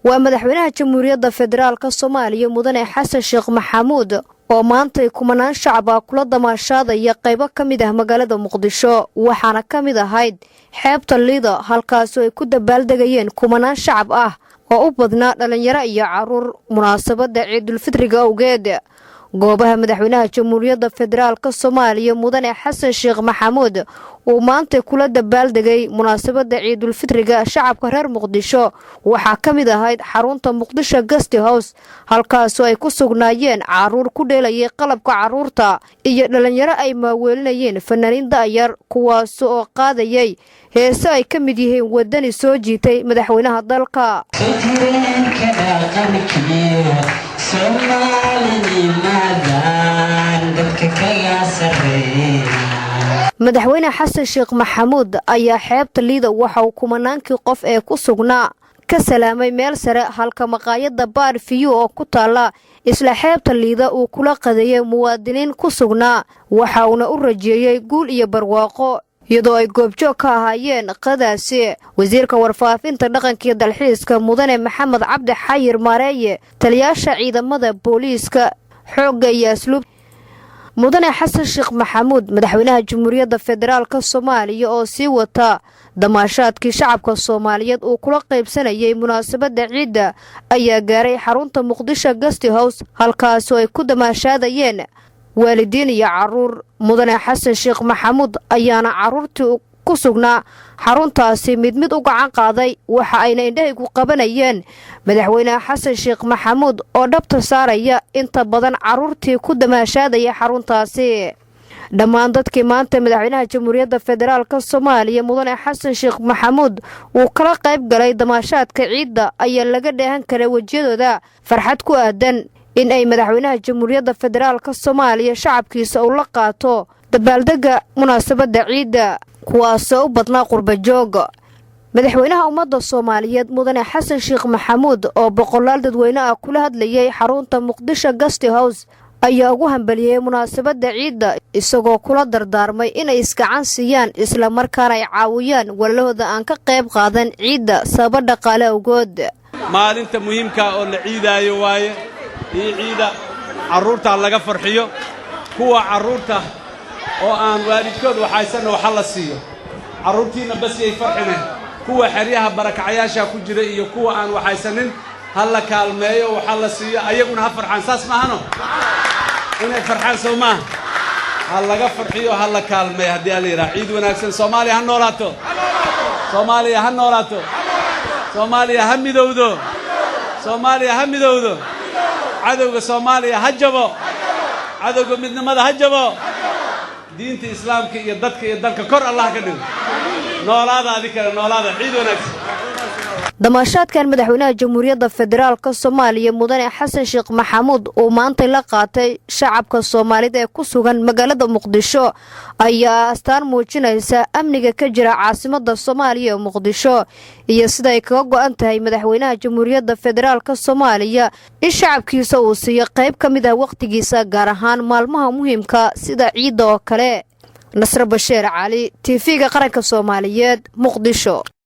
ومدحوينها جمهورية فدرالك الصومالية مدن حسن شيخ محمود oo maanta kumanaan shacab kula damaashaadaya qaybo kamid ah magaalada Muqdisho waxaana kamid ahayd xeebta Lido halkaas oo ay ku dabaaldegayeen kumanaan shacab ah oo u badnaa dhalinyaro iyo caruur munaasabada Ciidul Fitriga awgeed goobaha madaxweynaha Jamhuuriyadda Federaalka Soomaaliya mudane Xasan Sheekh Maxamuud oo maanta kula dabaaldegay munaasabada Ciidul Fitriga shacabka reer Muqdisho waxa kamid ahayd xarunta Muqdisho Guest House halkaas oo ay ku sugnaayeen caruur ku dheelayay qalabka caruurta iyo dhalinyaro ay maaweelinayeen fanaaniin daayar kuwaas oo qaadayay heeso ay kamid yihiin wadani soo jiitay madaxweynaha dalka madaxweyne Xasan Sheekh Maxamuud ayaa xeebta Lido waxa uu kumanaankii qof ee ku sugnaa ka salaamay meel sare halka maqaayada Bar View oo ku taala isla xeebta Lido uu kula qadeeyay muwaadiniin ku sugnaa waxa uu u rajeeyay guul iyo barwaaqo iyadoo ay goobjoog ka ahaayeen qadaasi wasiirka warfaafinta dhaqanka iyo dalxiiska mudane Maxamed Cabdi Xayir Maareeye taliyaasha ciidamada booliiska xoogga iyo asluub mudane Xasan Sheekh Maxamuud madaxweynaha Jamhuuriyadda Federaalka Soomaaliya oo sii wata damaashaadkii shacabka Soomaaliyeed uu kula qaybsanayay munaasabada ciida ayaa gaaray xarunta Muqdisho Guest House halkaas oo ay ku damaashaadayeen waalidiin iyo caruur mudane Xasan Sheekh Maxamuud ayaana caruurtii ku sugnaa xaruntaasi mid u gacan qaaday waxa ayna indhahay ku qabanayeen madaxweynaha Xasan Sheekh Maxamuud oo dhabta saaraya inta badan caruurtii ku damaashaadaya xaruntaasi dhammaan dadkii maanta madaxweynaha Jamhuuriyadda Federaalka Soomaaliya mudane Xasan Sheekh Maxamuud uu kala qayb galay damaashaadka ciida ayaa laga dheehan karay wajiyadooda farxad ku aadan in ay madaxweynaha Jamhuuriyadda Federaalka Soomaaliya shacabkiisa uu la qaato dabaaldega munaasabada ciida kuwaas oo badnaa qurba joog madaxweynaha ummadda Soomaaliyeed mudane Xasan Sheekh Maxamuud oo boqolaal dadweyne ah kula hadlayay xarunta Muqdisho Guest House ayaa ugu hambaliyay munaasabada ciida isagoo kula dardaarmay in ay iskacan siiyaan isla markaana ay caawiyaan walaalahooda aan ka qayb qaadan ciida sabab dhaqaale awgood maalinta muhiimka oo la ciidaayo waaye ciida caruurta laga farxiyo kuwa caruurta oo aan waalidkood waxaysan waxa la siiyo caruurtiina bas ay farxineen kuwa xariyaha barakacayaasha ku jira iyo kuwa aan waxaysanin hal la kaalmeeyo waxa la siiyo ayaguna ha farxaan saas ma ahano inay farxaan Soomaa hal laga farxiyo hal la kaalmeeyo hadii la yiraahdo ciid wanaagsan Soomaaliya ha noolaato Soomaaliya ha noolaato Soomaaliya ha midowdo Soomaaliya ha midowdo cadawga Soomaaliya ha jabo cadawga midnimada ha jabo diinta islaamka iyo dadka iyo dalka kor Allah ka dhigo noolaada adika noolaada ciid wanaagsan damaashaadkan madaxweynaha Jamhuuriyadda Federaalka Soomaaliya mudane Xasan Sheekh Maxamuud oo maanta la qaatay shacabka Soomaaliyeed ee ku sugan magaalada Muqdisho ayaa astaan muujinaysa amniga ka jira caasimadda Soomaaliya Muqdisho iyo sida ay kaga go'an tahay madaxweynaha Jamhuuriyadda Federaalka Soomaaliya in shacabkiisa uu siiyo qayb kamid ah waqtigiisa gaar ahaan maalmaha muhiimka sida ciida oo kale Nasr Basheer Cali TV-ga qaranka Soomaaliyeed Muqdisho.